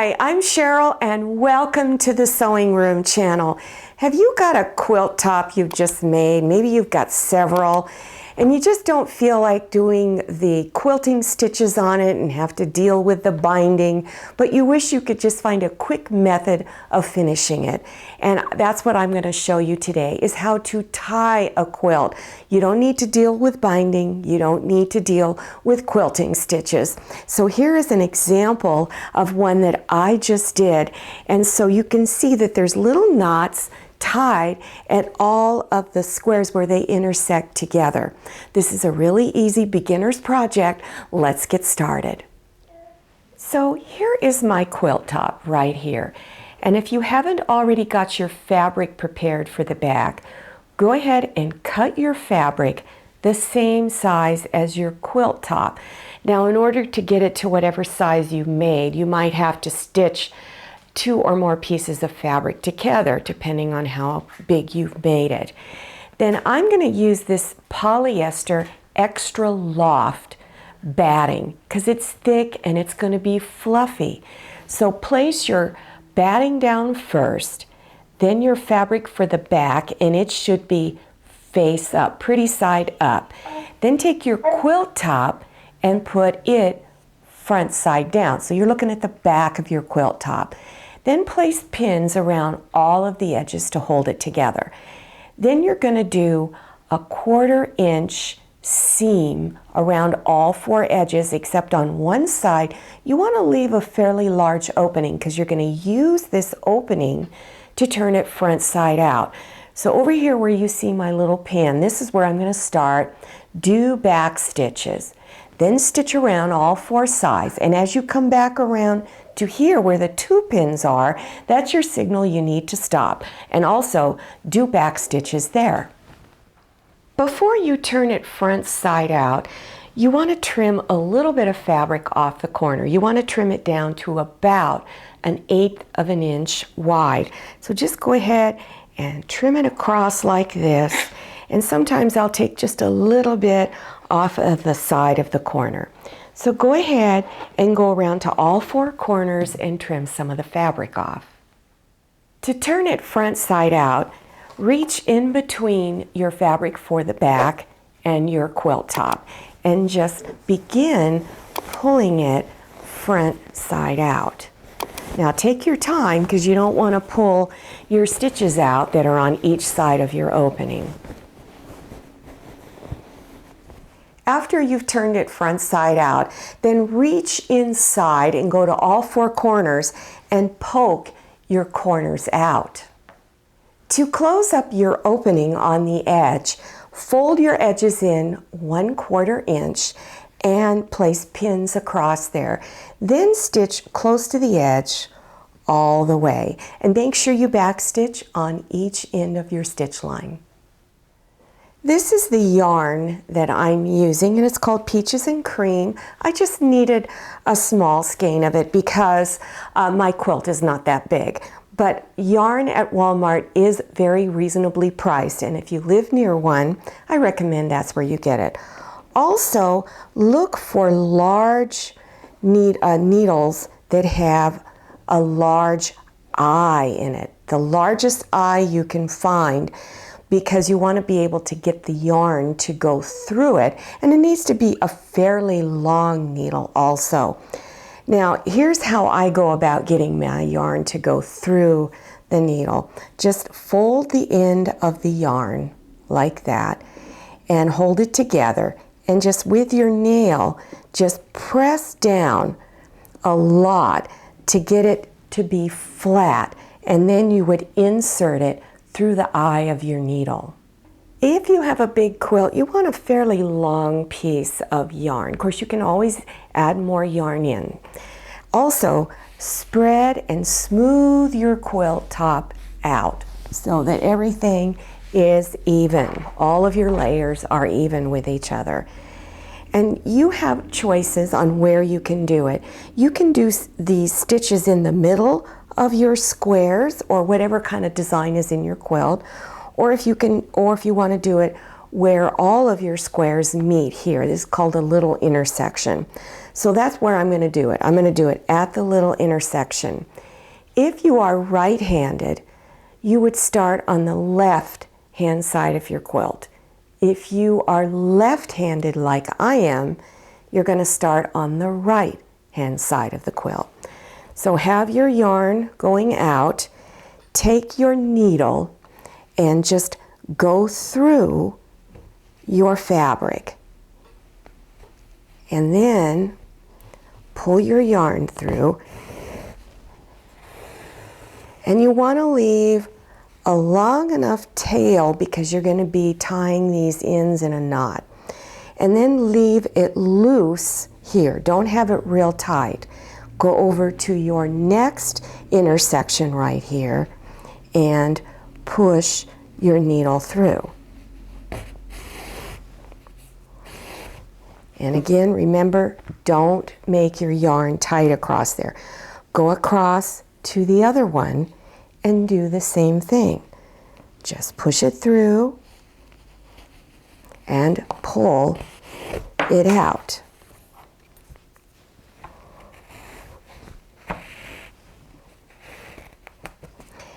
Hi, I'm Cheryl and welcome to the Sewing Room channel. Have you got a quilt top you've just made? Maybe you've got several and you just don't feel like doing the quilting stitches on it and have to deal with the binding, but you wish you could just find a quick method of finishing it. And that's what I'm going to show you today, is how to tie a quilt. You don't need to deal with binding. You don't need to deal with quilting stitches. So here is an example of one that I just did. And so you can see that there's little knots tied at all of the squares where they intersect together. This is a really easy beginner's project. Let's get started. So here is my quilt top right here. And if you haven't already got your fabric prepared for the back, go ahead and cut your fabric the same size as your quilt top. Now, in order to get it to whatever size you made, you might have to stitch 2 or more pieces of fabric together, depending on how big you've made it. Then I'm going to use this polyester extra loft batting because it's thick and it's going to be fluffy. So place your batting down first, then your fabric for the back, and it should be face up, pretty side up. Then take your quilt top and put it front side down. So you're looking at the back of your quilt top. Then place pins around all of the edges to hold it together. Then you're going to do a 1/4 inch seam around all 4 edges, except on one side you want to leave a fairly large opening because you're going to use this opening to turn it front side out. So over here where you see my little pin, this is where I'm going to start. Do back stitches. Then stitch around all 4 sides, and as you come back around to here where the 2 pins are, that's your signal you need to stop. And also do back stitches there. Before you turn it front side out, you want to trim a little bit of fabric off the corner. You want to trim it down to about 1/8 of an inch wide. So just go ahead and trim it across like this. And sometimes I'll take just a little bit off of the side of the corner. So go ahead and go around to all 4 corners and trim some of the fabric off. To turn it front side out, reach in between your fabric for the back and your quilt top and just begin pulling it front side out. Now take your time because you don't want to pull your stitches out that are on each side of your opening. After you've turned it front side out, then reach inside and go to all 4 corners and poke your corners out. To close up your opening on the edge, fold your edges in 1/4 inch and place pins across there. Then stitch close to the edge all the way and make sure you backstitch on each end of your stitch line. This is the yarn that I'm using, and it's called Peaches and Cream. I just needed a small skein of it because my quilt is not that big. But yarn at Walmart is very reasonably priced, and if you live near one, I recommend that's where you get it. Also, look for large needles that have a large eye in it. The largest eye you can find, because you want to be able to get the yarn to go through it, and it needs to be a fairly long needle also. Now here's how I go about getting my yarn to go through the needle. Just fold the end of the yarn like that and hold it together, and just with your nail just press down a lot to get it to be flat, and then you would insert it through the eye of your needle. If you have a big quilt, you want a fairly long piece of yarn. Of course, you can always add more yarn in. Also, spread and smooth your quilt top out so that everything is even. All of your layers are even with each other. And you have choices on where you can do it. You can do these stitches in the middle of your squares or whatever kind of design is in your quilt, or if you want to do it where all of your squares meet here. This is called a little intersection. So that's where I'm going to do it. I'm going to do it at the little intersection. If you are right-handed, you would start on the left-hand side of your quilt. If you are left-handed like I am, you're going to start on the right-hand side of the quilt. So have your yarn going out, take your needle, and just go through your fabric. And then pull your yarn through. And you want to leave a long enough tail because you're going to be tying these ends in a knot. And then leave it loose here. Don't have it real tight. Go over to your next intersection right here and push your needle through. And again, remember, don't make your yarn tight across there. Go across to the other one and do the same thing. Just push it through and pull it out.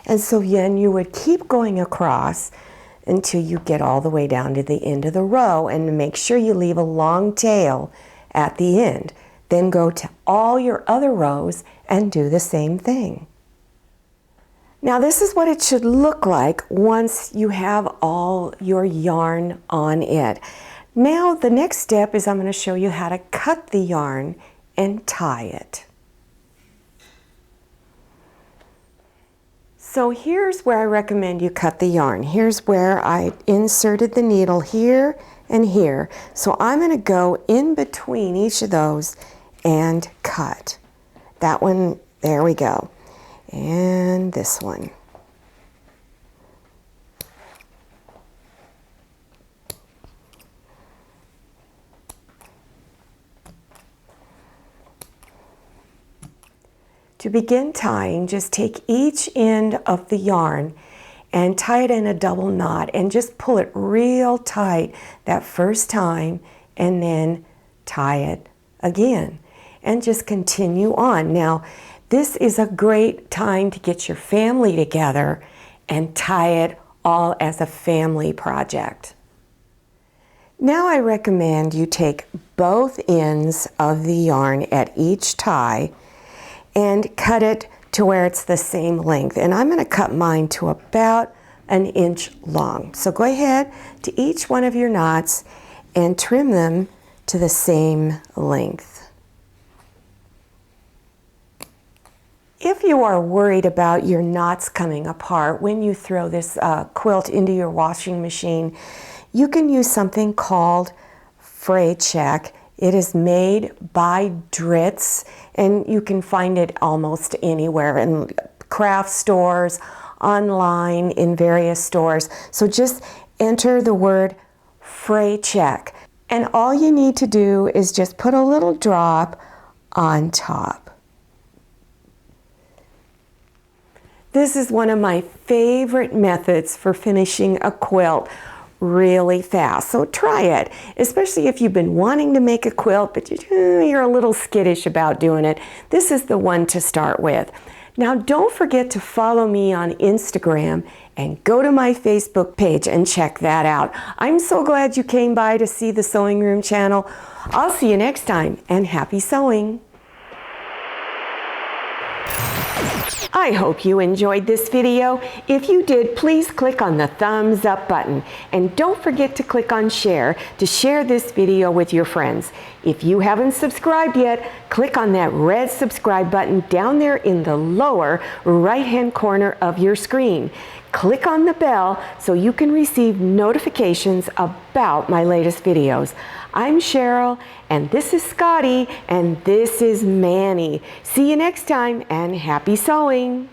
And so then you would keep going across until you get all the way down to the end of the row, and make sure you leave a long tail at the end. Then go to all your other rows and do the same thing. Now this is what it should look like once you have all your yarn on it. Now the next step is I'm going to show you how to cut the yarn and tie it. So here's where I recommend you cut the yarn. Here's where I inserted the needle here and here. So I'm going to go in between each of those and cut. That one, there we go. And this one. To begin tying, just take each end of the yarn and tie it in a double knot and just pull it real tight that first time and then tie it again and just continue on. Now, this is a great time to get your family together and tie it all as a family project. Now I recommend you take both ends of the yarn at each tie and cut it to where it's the same length. And I'm going to cut mine to about 1 inch long. So go ahead to each one of your knots and trim them to the same length. If you are worried about your knots coming apart when you throw this quilt into your washing machine, you can use something called fray check. It is made by Dritz, and you can find it almost anywhere in craft stores, online, in various stores. So just enter the word fray check, and all you need to do is just put a little drop on top. This is one of my favorite methods for finishing a quilt really fast. So try it, especially if you've been wanting to make a quilt, but you're a little skittish about doing it. This is the one to start with. Now don't forget to follow me on Instagram and go to my Facebook page and check that out. I'm so glad you came by to see the Sewing Room channel. I'll see you next time, and happy sewing. I hope you enjoyed this video. If you did, please click on the thumbs up button, and don't forget to click on share to share this video with your friends. If you haven't subscribed yet, click on that red subscribe button down there in the lower right-hand corner of your screen. Click on the bell so you can receive notifications about my latest videos. I'm Cheryl, and this is Scotty, and this is Manny. See you next time, and happy sewing!